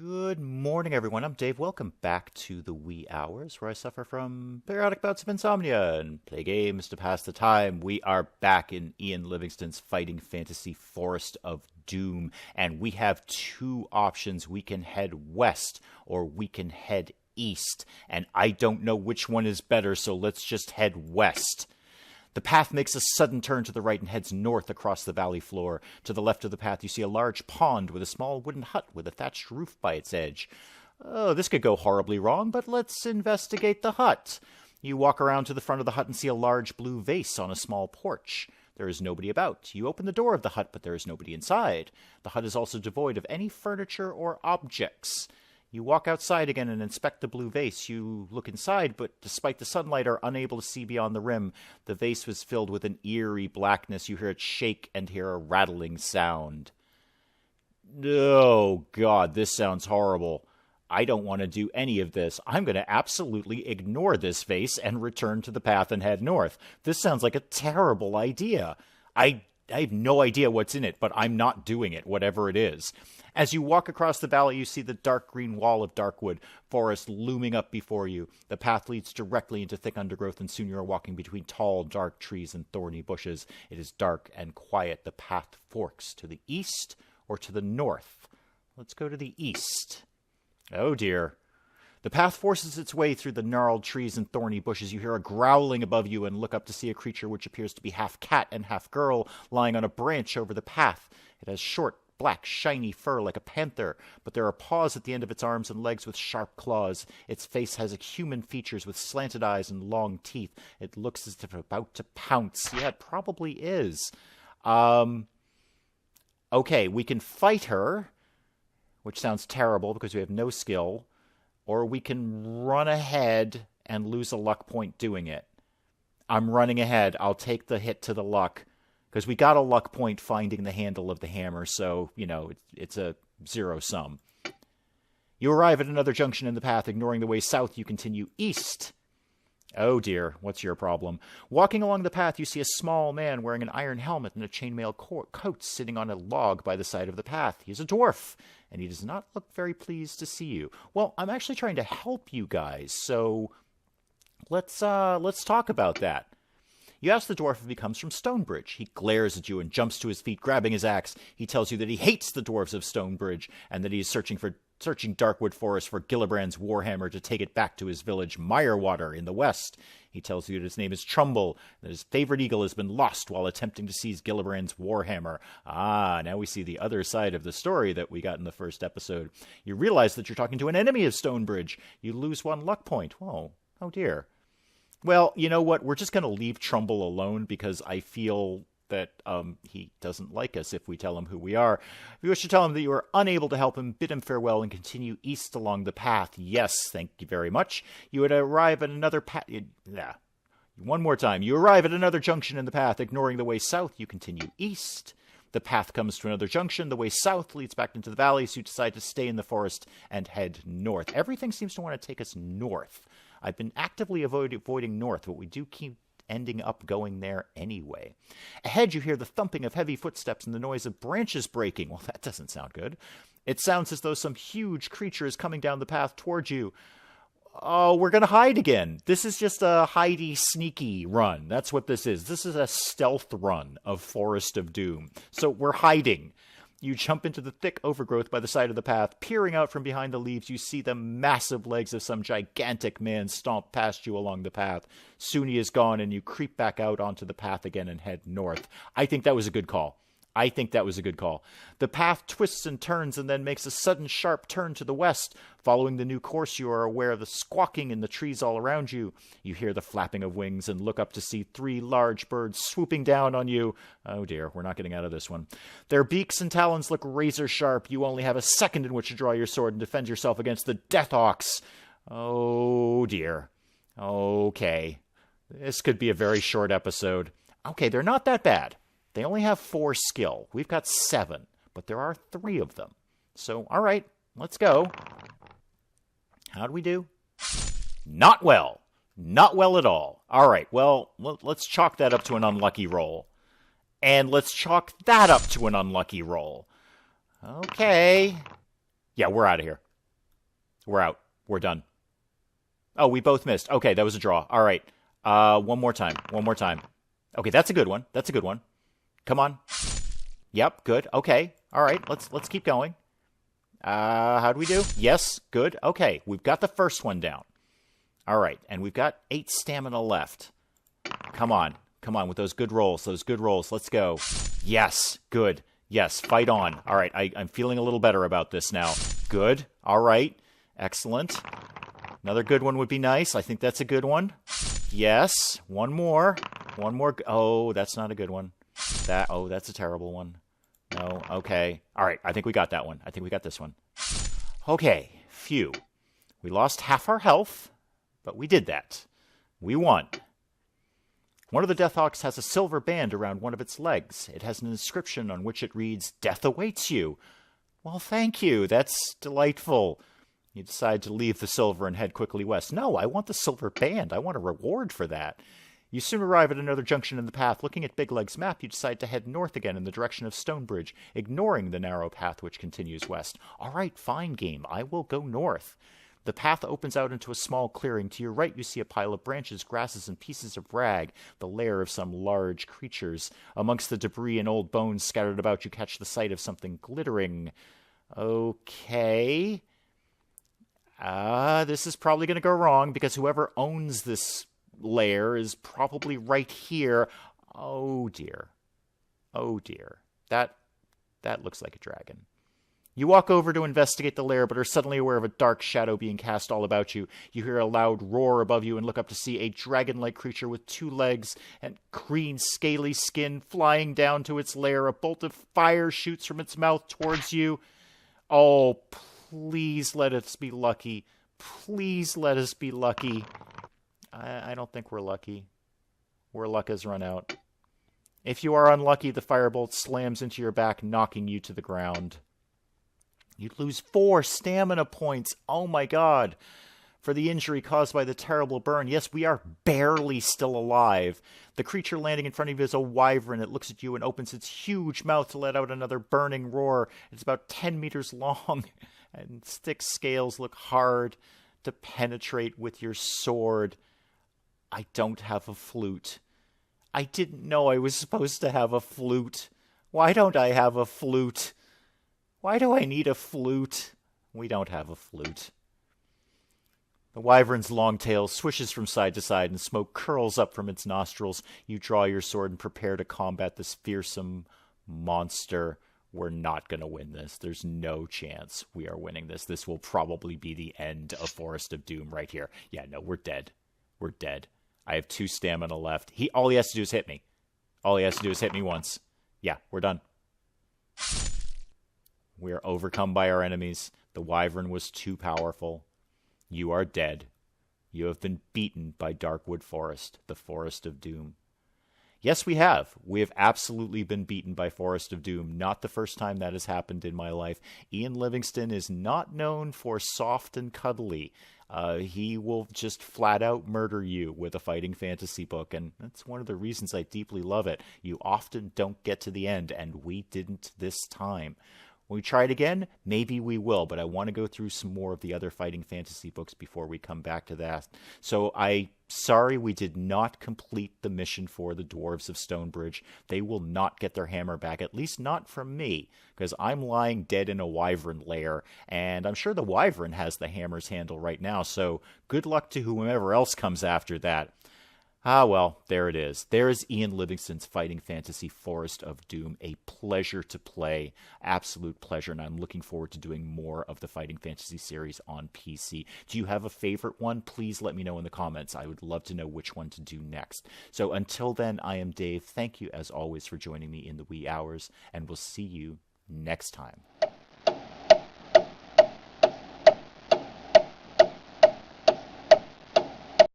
Good morning, everyone. I'm Dave. Welcome back to the wee hours where I suffer from periodic bouts of insomnia and play games to pass the time. We are back in Iain Livingstone's fighting fantasy Forest of Doom, and we have two options. We can head west or we can head east, and I don't know which one is better, so let's just head west. The path makes a sudden turn to the right and heads north across the valley floor. To the left of the path, you see a large pond with a small wooden hut with a thatched roof by its edge. Oh, this could go horribly wrong, but let's investigate the hut. You walk around to the front of the hut and see a large blue vase on a small porch. There is nobody about. You open the door of the hut, but there is nobody inside. The hut is also devoid of any furniture or objects. You walk outside again and inspect the blue vase. You look inside, but despite the sunlight, are unable to see beyond the rim. The vase was filled with an eerie blackness. You hear it shake and hear a rattling sound. Oh, God, this sounds horrible. I don't want to do any of this. I'm going to absolutely ignore this vase and return to the path and head north. This sounds like a terrible idea. I have no idea what's in it, but I'm not doing it, whatever it is. As you walk across the valley, you see the dark green wall of Darkwood Forest looming up before you. The path leads directly into thick undergrowth, and soon you are walking between tall, dark trees and thorny bushes. It is dark and quiet. The path forks to the east or to the north. Let's go to the east. Oh, dear. The path forces its way through the gnarled trees and thorny bushes. You hear a growling above you and look up to see a creature which appears to be half cat and half girl lying on a branch over the path. It has short, black, shiny fur like a panther, but there are paws at the end of its arms and legs with sharp claws. Its face has human features with slanted eyes and long teeth. It looks as if it's about to pounce. Yeah, it probably is. Okay, we can fight her, which sounds terrible because we have no skill. Or we can run ahead and lose a luck point doing it. I'm running ahead. I'll take the hit to the luck. Because we got a luck point finding the handle of the hammer, so, it's a zero sum. You arrive at another junction in the path. Ignoring the way south, you continue east. Oh dear, what's your problem? Walking along the path, you see a small man wearing an iron helmet and a chainmail coat sitting on a log by the side of the path. He's a dwarf, and he does not look very pleased to see you. Well, I'm actually trying to help you guys, so let's talk about that. You ask the dwarf if he comes from Stonebridge. He glares at you and jumps to his feet, grabbing his axe. He tells you that he hates the dwarves of Stonebridge and that he is searching Darkwood Forest for Gillibrand's warhammer to take it back to his village Mirewater in the west. He tells you that his name is Trumbull, that his favorite eagle has been lost while attempting to seize Gillibrand's warhammer. Ah, now we see the other side of the story that we got in the first episode. You realize that you're talking to an enemy of Stonebridge. You lose one luck point. Oh dear. Well, you know what? We're just going to leave Trumbull alone because I feel that he doesn't like us if we tell him who we are. If you wish to tell him that you are unable to help him, bid him farewell and continue east along the path. Yes, thank you very much. You would arrive at another path. One more time. You arrive at another junction in the path. Ignoring the way south, you continue east. The path comes to another junction. The way south leads back into the valley, so you decide to stay in the forest and head north. Everything seems to want to take us north. I've been actively avoiding north, but we do keep ending up going there anyway. Ahead, you hear the thumping of heavy footsteps and the noise of branches breaking. Well, that doesn't sound good. It sounds as though some huge creature is coming down the path towards you. Oh, we're going to hide again. This is just a hidey, sneaky run. That's what this is. This is a stealth run of Forest of Doom. So we're hiding. You jump into the thick overgrowth by the side of the path. Peering out from behind the leaves, you see the massive legs of some gigantic man stomp past you along the path. Soon he is gone, and you creep back out onto the path again and head north. I think that was a good call. The path twists and turns and then makes a sudden sharp turn to the west. Following the new course, you are aware of the squawking in the trees all around you. You hear the flapping of wings and look up to see 3 large birds swooping down on you. Oh dear, we're not getting out of this one. Their beaks and talons look razor sharp. You only have a second in which to draw your sword and defend yourself against the Deathhawks. Oh dear. Okay. This could be a very short episode. Okay, they're not that bad. They only have 4 skill. We've got 7, but there are 3 of them. So, all right, let's go. How'd we do? Not well. Not well at all. All right, well, let's chalk that up to an unlucky roll. And let's chalk that up to an unlucky roll. Okay. Yeah, we're out of here. We're out. We're done. Oh, we both missed. Okay, that was a draw. All right. One more time. One more time. Okay, that's a good one. That's a good one. Come on. Yep, good. Okay. All right, let's keep going. How do we do? Yes, good. Okay, we've got the first one down. All right, and we've got 8 stamina left. Come on. Come on with those good rolls. Those good rolls. Let's go. Yes, good. Yes, fight on. All right, I'm feeling a little better about this now. Good. All right. Excellent. Another good one would be nice. I think that's a good one. Yes. One more. One more. Oh, that's not a good one. That's a terrible one. No. Okay. All right. I think we got that one. I think we got this one. Okay. Phew. We lost half our health, but we did that. We won. One of the Deathhawks has a silver band around one of its legs. It has an inscription on which it reads, "Death awaits you." Well, thank you. That's delightful. You decide to leave the silver and head quickly west. No, I want the silver band. I want a reward for that. You soon arrive at another junction in the path. Looking at Big Leg's map, you decide to head north again in the direction of Stonebridge, ignoring the narrow path which continues west. All right, fine game. I will go north. The path opens out into a small clearing. To your right, you see a pile of branches, grasses, and pieces of rag, the lair of some large creatures. Amongst the debris and old bones scattered about, you catch the sight of something glittering. Okay. This is probably going to go wrong, because whoever owns this lair is probably right here. Oh, dear. Oh, dear. That looks like a dragon. You walk over to investigate the lair, but are suddenly aware of a dark shadow being cast all about you. You hear a loud roar above you and look up to see a dragon-like creature with 2 legs and green, scaly skin flying down to its lair. A bolt of fire shoots from its mouth towards you. Oh, please let us be lucky. Please let us be lucky. I don't think we're lucky. Our luck has run out. If you are unlucky, the firebolt slams into your back, knocking you to the ground. You lose 4 stamina points. Oh my god. For the injury caused by the terrible burn. Yes, we are barely still alive. The creature landing in front of you is a wyvern. It looks at you and opens its huge mouth to let out another burning roar. It's about 10 meters long, and its thick scales look hard to penetrate with your sword. I don't have a flute. I didn't know I was supposed to have a flute. Why don't I have a flute? Why do I need a flute? We don't have a flute. The wyvern's long tail swishes from side to side and smoke curls up from its nostrils. You draw your sword and prepare to combat this fearsome monster. We're not going to win this. There's no chance we are winning this. This will probably be the end of Forest of Doom right here. Yeah, no, we're dead. We're dead. I have 2 stamina left. All he has to do is hit me. All he has to do is hit me once. Yeah, we're done. We are overcome by our enemies. The wyvern was too powerful. You are dead. You have been beaten by Darkwood Forest, the Forest of Doom. Yes, we have. We have absolutely been beaten by Forest of Doom. Not the first time that has happened in my life. Iain Livingstone is not known for soft and cuddly. He will just flat out murder you with a fighting fantasy book, and that's one of the reasons I deeply love it. You often don't get to the end, and we didn't this time. When we try it again, maybe we will, but I want to go through some more of the other fighting fantasy books before we come back to that. So sorry we did not complete the mission for the Dwarves of Stonebridge. They will not get their hammer back, at least not from me, because I'm lying dead in a wyvern lair, and I'm sure the wyvern has the hammer's handle right now, so good luck to whomever else comes after that. Ah, well, there it is. There is Iain Livingstone's Fighting Fantasy Forest of Doom. A pleasure to play. Absolute pleasure, and I'm looking forward to doing more of the Fighting Fantasy series on PC. Do you have a favorite one? Please let me know in the comments. I would love to know which one to do next. So until then, I am Dave. Thank you, as always, for joining me in the wee hours, and we'll see you next time.